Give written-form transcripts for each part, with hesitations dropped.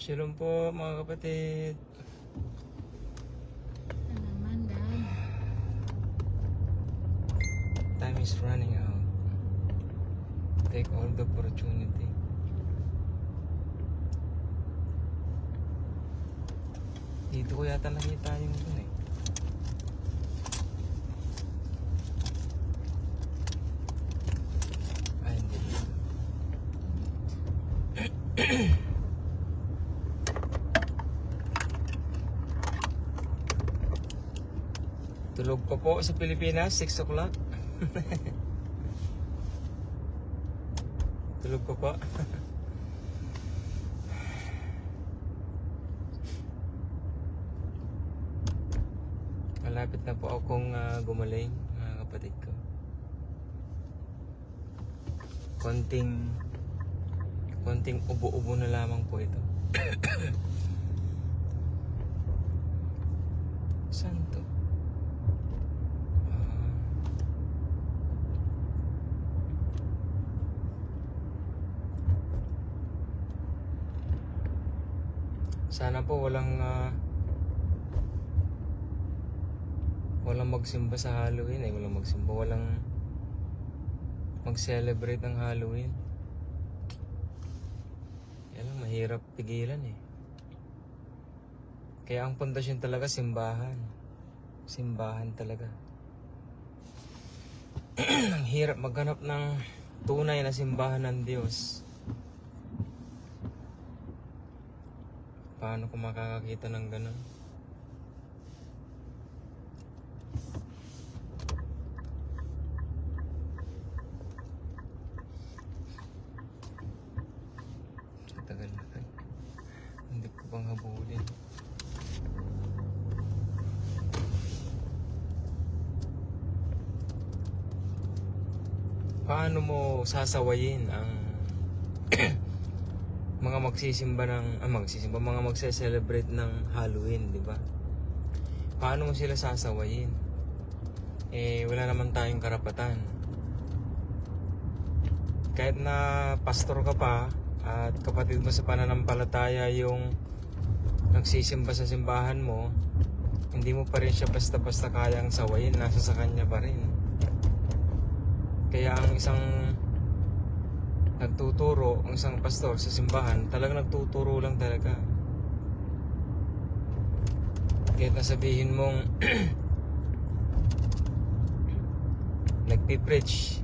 Shalom po mga kapatid. Ano naman, Dad? Time is running out. Take all the opportunity. Dito ko yata nakita yung dun eh. Ay, hindi dito. Tulog pa po sa Pilipinas, 6 o'clock. Tulog pa po. Malapit na po akong gumaling, mga kapatid ko. Konting ubo-ubo na lamang po ito. Saan to? Sana po walang magsimba sa Halloween eh. Walang magsimba, walang mag-celebrate ng Halloween. Yan lang, mahirap pigilan eh. Kaya ang pundasyon talaga simbahan. Simbahan talaga. Ang hirap maghanap ng tunay na simbahan ng Diyos. Paano ko makakakita ng ganun? Sa tagal na rin. Hindi ko pang habulin. Paano mo sasawayin ang mga magsisimba ng mga magse-celebrate ng Halloween, di ba? Paano mo sila sasawayin? Eh wala naman tayong karapatan. Kahit na pastor ka pa at kapatid mo sa pananampalataya yung nagsisimba sa simbahan mo, hindi mo pa rin siya basta-basta kayang sawayin, nasa sa kanya pa rin. Kaya ang isang nagtuturo, ang isang pastor sa simbahan, talagang nagtuturo lang talaga. Kahit nasabihin mong nagpipreach,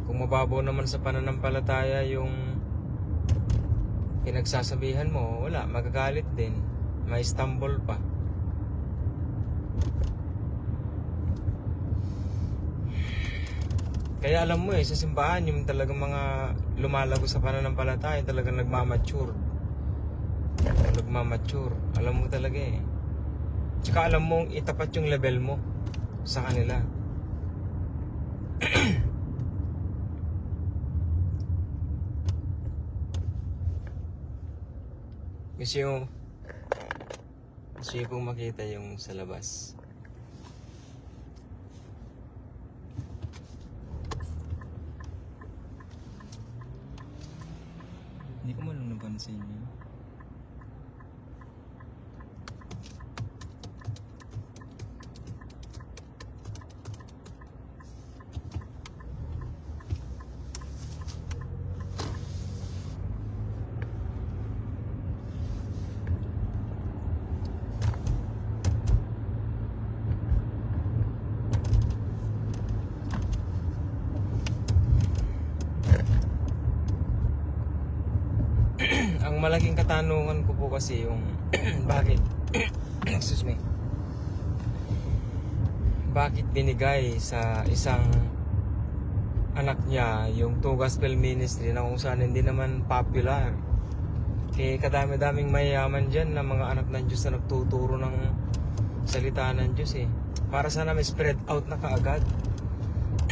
kung mababaw naman sa pananampalataya yung pinagsasabihan mo, wala, magagalit din, may stumble pa. Kaya alam mo sa simbahan, yung talagang mga lumalago sa pananampalataya, talagang nagmamature. Alam mo talaga eh. Tsaka alam mong itapat yung level mo sa kanila. Gusto yung makita yung sa labas. Hindi ko man lang napansin yun. Ang malaking katanungan ko po kasi yung bakit excuse me, bakit binigay sa isang anak niya yung Two Gospel Ministry na kung saan hindi naman popular. Kaya kadami-daming mayayaman dyan na mga anak ng Diyos na nagtuturo ng salita ng Diyos eh. Para sana may spread out na kaagad.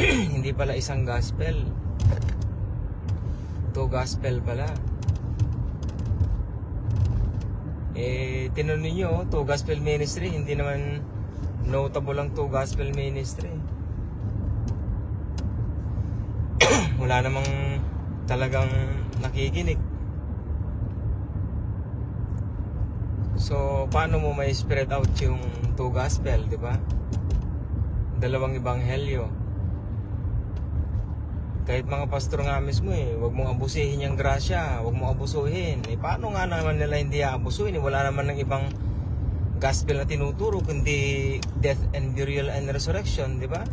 Hindi pala isang gospel, Two Gospel pala. Tinanong niyo, Two Gospel Ministry, hindi naman notable ang Two Gospel Ministry. Wala namang talagang nakikinig. So, paano mo may spread out yung two gospel, di ba? Dalawang ebanghelyo. Kahit mga pastor nga mismo huwag mong abusihin yung grasya, huwag mong abusuhin. Paano nga naman nila hindi aabusuhin? Wala naman ng ibang gospel na tinuturo kundi death and burial and resurrection, di ba?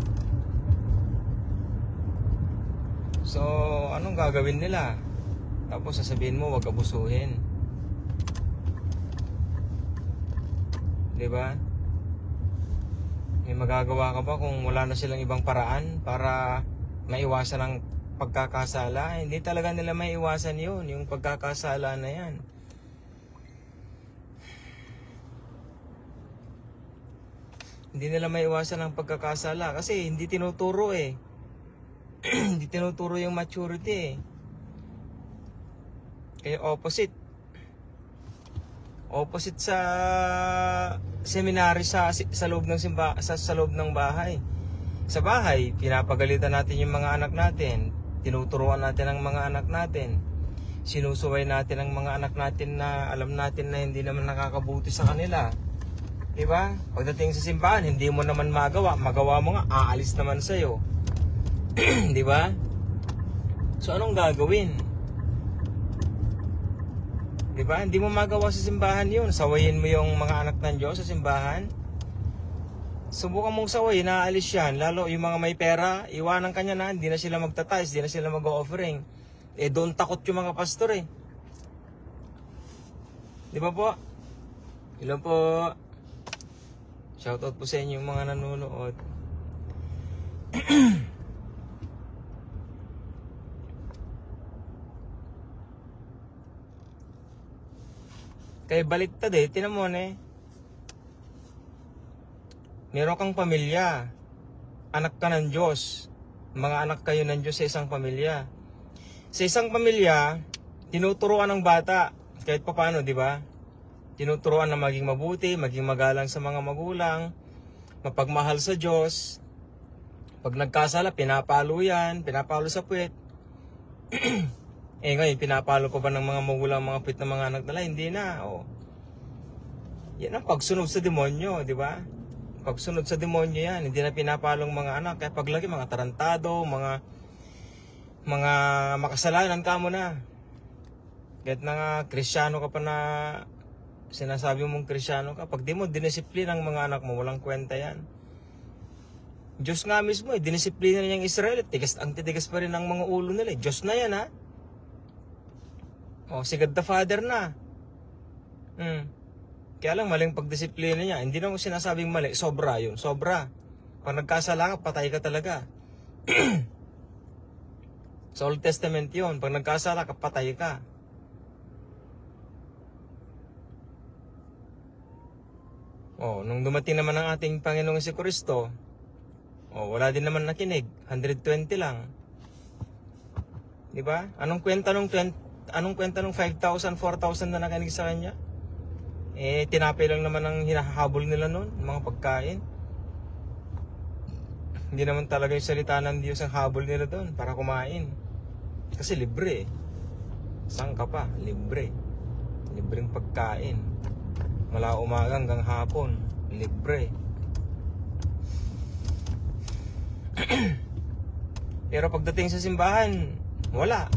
So, anong gagawin nila? Tapos sasabihin mo, huwag abusuhin. Di ba? May magagawa ka ba kung wala na silang ibang paraan para maiwasan ang pagkakasala? Hindi talaga nila maiwasan yun, yung pagkakasala na yan. Hindi nila maiwasan ang pagkakasala kasi hindi tinuturo hindi tinuturo yung maturity Kaya opposite sa seminary sa loob ng sa loob ng bahay. Sa bahay, pinapagalitan natin yung mga anak natin, tinuturuan natin ang mga anak natin, sinusuway natin ang mga anak natin na alam natin na hindi naman nakakabuti sa kanila. Diba? Pagdating sa simbahan, hindi mo naman magawa mo nga, aalis naman sa'yo. Diba? So anong gagawin? Diba? Hindi mo magawa sa simbahan yun. Sawayin mo yung mga anak ng Diyos sa simbahan. Subukan mong sawayin, naaalis yan. Lalo yung mga may pera, iwanan ka niya na, hindi na sila magtatize, hindi na sila mag-offering. Doon takot yung mga pastor Di ba po? Hello po. Shoutout po sa inyo yung mga nanonood. Kaya baliktad tinan mo meron kang pamilya, anak ka ng Diyos, mga anak kayo ng Diyos sa isang pamilya. Sa isang pamilya, tinuturuan ng bata, kahit pa paano, di ba? Tinuturuan na maging mabuti, maging magalang sa mga magulang, mapagmahal sa Diyos. Pag nagkasala, pinapalo yan, pinapalo sa puwet. Ngayon, pinapalo pa ba ng mga magulang mga puwet ng mga anak nila? Hindi na, Yan ang pagsunod sa demonyo, di ba? Pagsunod sa demonyo yan, hindi na pinapalong mga anak. Kaya paglaki, mga tarantado, mga makasalanan ka mo na. Kahit na nga, Kristyano ka pa na sinasabi mong Kristyano ka, pag di mo dinisiplina ang mga anak mo, walang kwenta yan. Diyos nga mismo dinisiplina niya yung Israel. Ang titigas pa rin ang mga ulo nila. Diyos na yan si God the Father na. Kaya lang maling pagdisiplina niya. Hindi na ko sinasabing mali, sobra yun, sobra. Pag nagkasala ka, patay ka talaga. Sa Old Testament yun, pag nagkasala ka, patay ka. Nung dumating naman ang ating Panginoong Jesucristo, wala din naman nakinig, 120 lang. Di ba? Anong kwenta nung 5,000, 4,000 na nakinig sa kanya? Tinapay lang naman ang hinahabol nila noon, mga pagkain. Hindi naman talaga yung salita ng Diyos ang habol nila doon para kumain. Kasi libre Saan ka pa? Libre. Libreng pagkain. Mula umaga hanggang hapon. Libre. Pero pagdating sa simbahan, wala.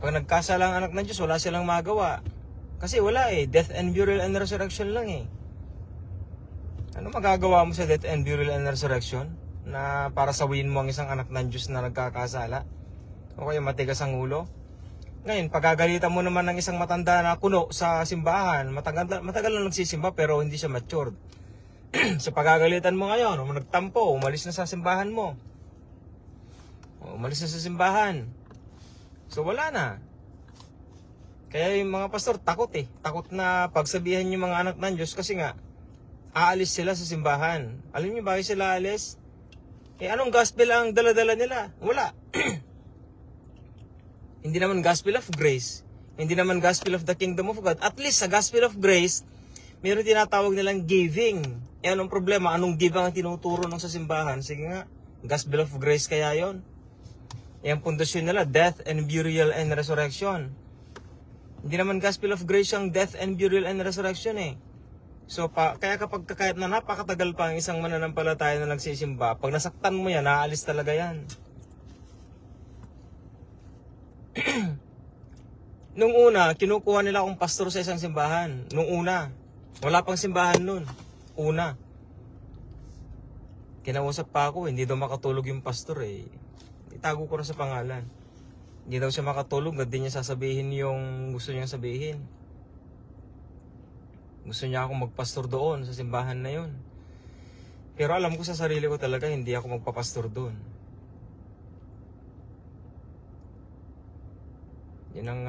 Pag nagkasala ang anak ng Diyos, wala silang magawa. Kasi wala death and burial and resurrection lang Ano magagawa mo sa death and burial and resurrection? Na para sawiin mo ang isang anak ng Diyos na nagkakasala? O kaya matigas ang ulo? Ngayon, pagagalitan mo naman ng isang matanda na kuno sa simbahan, matagal na nagsisimba pero hindi siya matured. Sa pagagalitan mo ngayon, nagtampo, umalis na sa simbahan mo. Umalis na sa simbahan. So wala na. Kaya yung mga pastor takot Takot na pagsabihan yung mga anak ng Diyos kasi nga aalis sila sa simbahan. Alam niyo bakit sila aalis? Anong gospel ang dala-dala nila? Wala. Hindi naman gospel of grace. Hindi naman gospel of the kingdom of God. At least sa gospel of grace, mayroon tinatawag nilang giving. Anong problema? Anong giving ang tinuturo ng sa simbahan? Sige nga, gospel of grace kaya yon. Yung pundasyon nila, death and burial and resurrection. Hindi naman gospel of grace yung death and burial and resurrection eh. So, kaya kapag kahit na napakatagal pa ang isang mananampalataya na nagsisimba, pag nasaktan mo yan, naaalis talaga yan. Nung una, kinukuha nila akong pastor sa isang simbahan. Nung una. Wala pang simbahan nun. Una. Kinausap pa ako, hindi daw makatulog yung pastor eh. Itago ko na sa pangalan. Hindi daw siya makatulog, hindi niya sasabihin yung gusto niyang sabihin. Gusto niya akong magpastor doon sa simbahan na yun. Pero alam ko sa sarili ko talaga, hindi ako magpapastor doon. Yan ang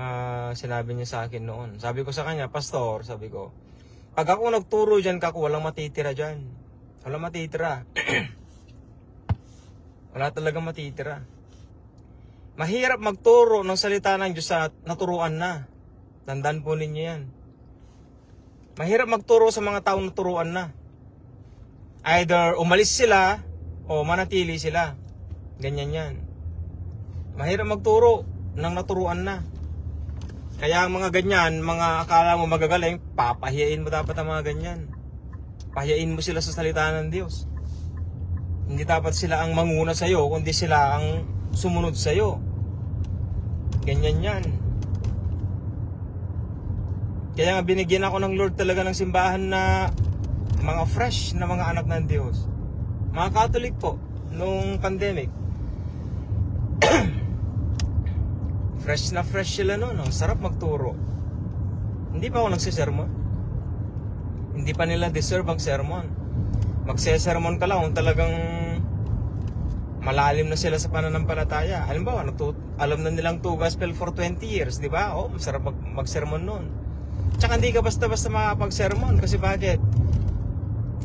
sinabi niya sa akin noon. Sabi ko sa kanya, pastor, sabi ko, pag ako nagturo dyan, kako, walang matitira dyan. Walang matitira. Wala talagang matitira. Mahirap magturo ng salita ng Diyos sa naturuan na. Tandaan po ninyo yan. Mahirap magturo sa mga taong naturuan na. Either umalis sila o manatili sila. Ganyan yan. Mahirap magturo ng naturuan na. Kaya ang mga ganyan, mga akala mo magagaling, papahiyain mo dapat ang mga ganyan. Pahiyain mo sila sa salita ng Diyos. Hindi dapat sila ang manguna sa'yo, kundi sila ang sumunod sa'yo. Ganyan yan. Kaya nga binigyan ako ng Lord talaga ng simbahan na mga fresh na mga anak ng Diyos. Mga Catholic po, nung pandemic. Fresh na fresh sila noon. Ang sarap magturo. Hindi pa ako nagsisermon. Hindi pa nila deserve ang sermon. Magsesermon ka lang kung talagang malalim na sila sa pananampalataya. Halimbawa, alam na nilang 2 gospel for 20 years, di ba? Oh, masarap magsermon noon. Tsaka hindi ka basta-basta makapag-sermon. Kasi bakit?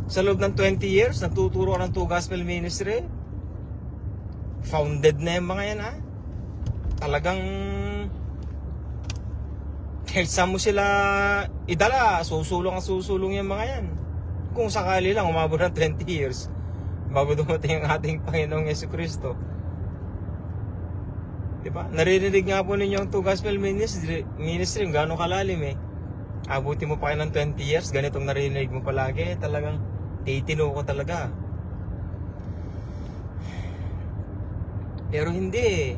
Sa loob ng 20 years, nagtuturo ka ng 2 gospel ministry. Founded na yung mga yan, ha? Talagang kahit saan mo sila idala, susulong yung mga yan. Kung sakali lang umabot ng 20 years bago dumating ang ating Panginoong Jesucristo. Diba? Naririnig nga po ninyo ang 2 gospel ministry yung gano'ng kalalim eh. Abuti mo pa kayo ng 20 years, ganitong naririnig mo palagi, talagang titino ko talaga. Pero hindi.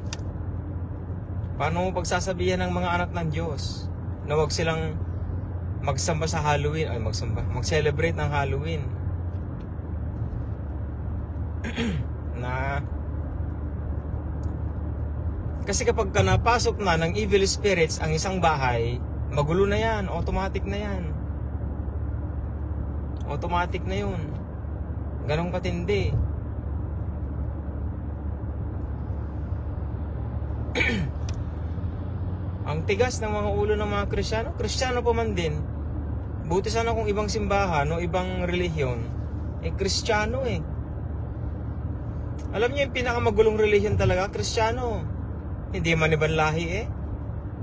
Paano mo pagsasabihan ng mga anak ng Diyos na huwag silang magsamba sa Halloween, mag-celebrate ng Halloween? Kasi kapag ka napasok na ng evil spirits ang isang bahay, magulo na yan, automatic na yan. Automatic na yun. Ganong katindi. Ang tigas ng mga ulo ng mga Kristiyano pa man din. Buti sana kung ibang simbahan o ibang relihiyon, Kristiyano eh. Alam niyo yung pinakamagulong relihiyon talaga, Kristiyano. Hindi man ibang lahi eh.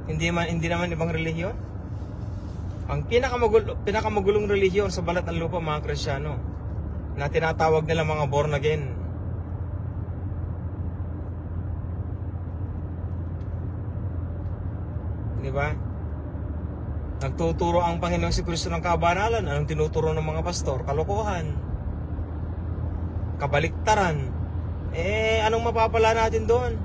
Hindi naman ibang relihiyon. Ang pinakamagulong relihiyon sa balat ng lupa, mga Kristiyano, na tinatawag nila mga born again. Di ba? Nagtuturo ang Panginoong Jesucristo ng kabanalan. Anong tinuturo ng mga pastor? Kalokohan. Kabaliktaran. Anong mapapala natin doon?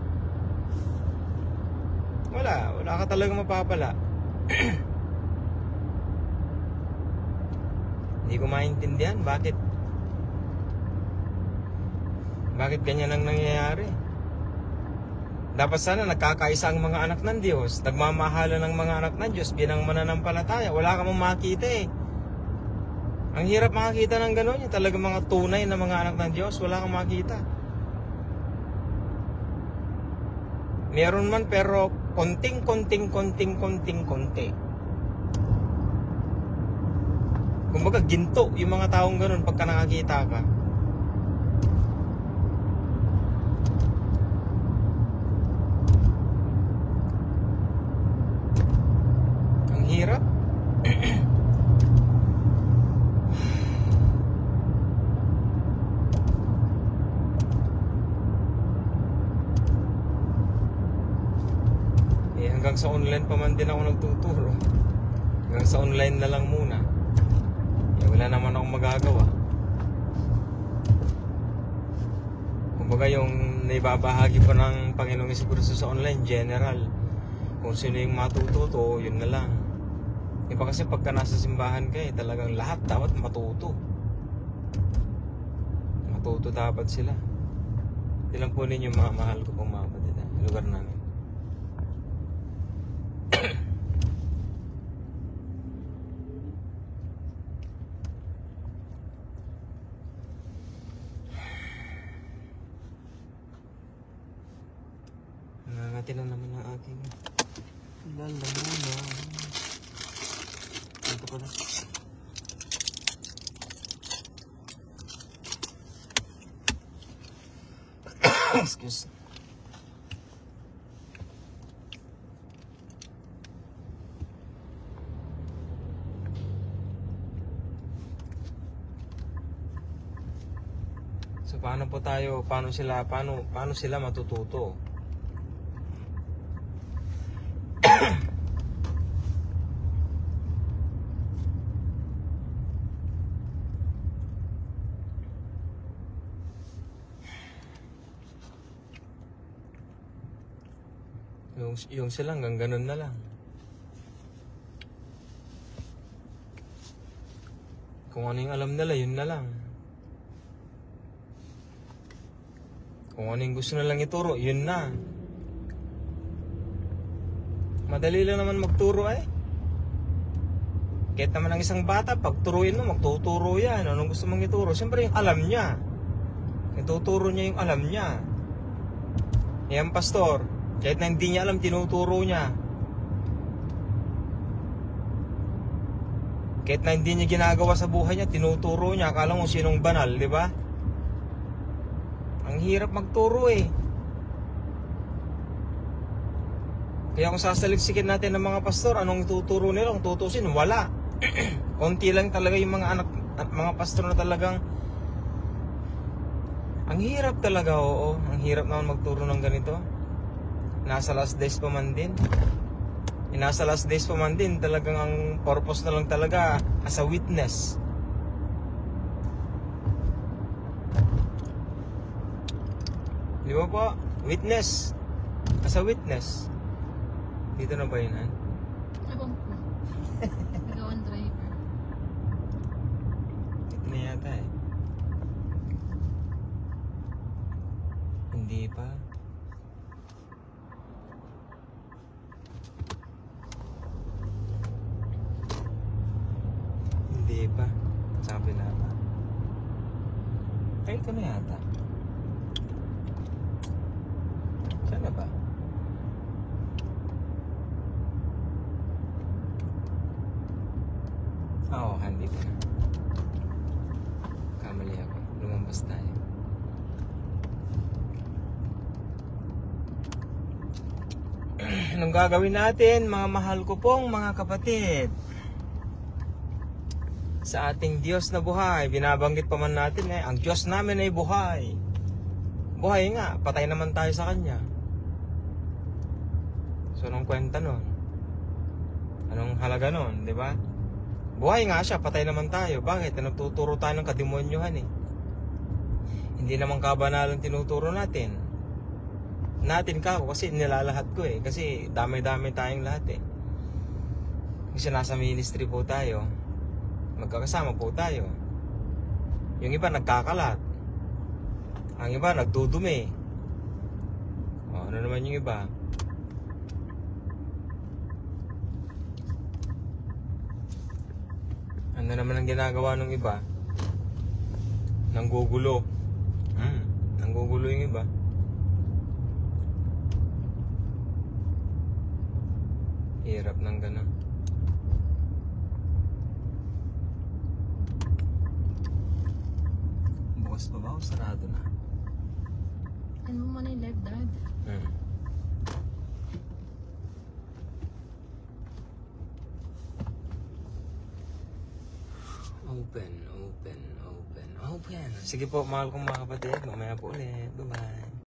Wala ka talagang mapapala. Hindi ko maintindihan bakit ganyan ang nangyayari. Dapat sana nagkakaisa ang mga anak ng Diyos, nagmamahalan ng mga anak ng Diyos bilang mananampalataya. Wala ka mong makita eh. Ang hirap makakita ng gano'n, yung talagang mga tunay na mga anak ng Diyos, wala kang makita. Meron man pero konting. Kumbaga ginto yung mga taong gano'n pagka nakakita ka. Ang hirap. hanggang sa online pa man din ako nagtuturo. Hanggang sa online na lang muna. Wala naman akong magagawa. Kumbaga yung naibabahagi pa ng Panginoong Jesucristo sa online, general. Kung sino yung matututo, yun na lang. Iba kasi pagka nasa simbahan ka talagang lahat dapat matuto. Matuto dapat sila. Ilang po ninyo mga mahal ko pong mga kapatid, lugar namin. Nangangati na naman ang aking lalamunan. Ito pala. Excuse. So paano sila matututo? Yung sila hanggang ganun na lang. Kung ano yung alam nila, yun na lang. Kung ano yung gusto nilang ituro, yun na. Madali lang naman magturo Kahit naman ang isang bata, pag turuin mo, magtuturo yan. Anong gusto mong ituro? Siyempre yung alam niya. Ituturo niya yung alam niya. Yan, pastor. Kahit na hindi niya alam, tinuturo niya. Kahit na hindi niya ginagawa sa buhay niya, tinuturo niya. Akala mo sinong banal, di ba? Ang hirap magturo Kaya kung sasaliksikin natin ng mga pastor, anong ituturo nila? Kung tutusin, wala. Konti lang talaga yung mga anak at mga pastor na talagang ang hirap talaga, oo. Ang hirap naman magturo ng ganito. Nasa last days pa man din. Nasa last days pa man din, talagang ang purpose na lang talaga as a witness. Di ba po? Witness. As a witness. Dito na ba yun, han? Ewan ko. Nagawan driver. Dito na yata Hindi pa. Hindi pa. Sabi na ba? Ay, ito na yata. Saan na ba? Oo, hindi pa na. Kamali ako. Lumabas tayo. Anong gagawin natin, mga mahal ko pong mga kapatid? Sa ating Diyos na buhay, binabanggit pa man natin ang Diyos namin ay buhay. Buhay nga, patay naman tayo sa Kanya. So, anong kwenta nun? Anong halaga nun, di ba? Buhay nga siya, patay naman tayo. Bakit? Nagtuturo tayo ng kademonyuhan Hindi naman kabanalan tinuturo natin. Natin kasi nilalahat ko Kasi dami-dami tayong lahat Kasi nasa ministry po tayo. Magkakasama po tayo. Yung iba nagkakalat. Ang iba nagdudumi. Ano naman yung iba? Ano naman ang ginagawa ng iba? Nanggugulo. Nanggugulo yung iba. Hirap ng ganun. Bukas pa ba o sarado na? Ano mo na yung live, Dad? Open. Sige po, mahal kong mga kapatid. Mamaya po ulit. Bye-bye.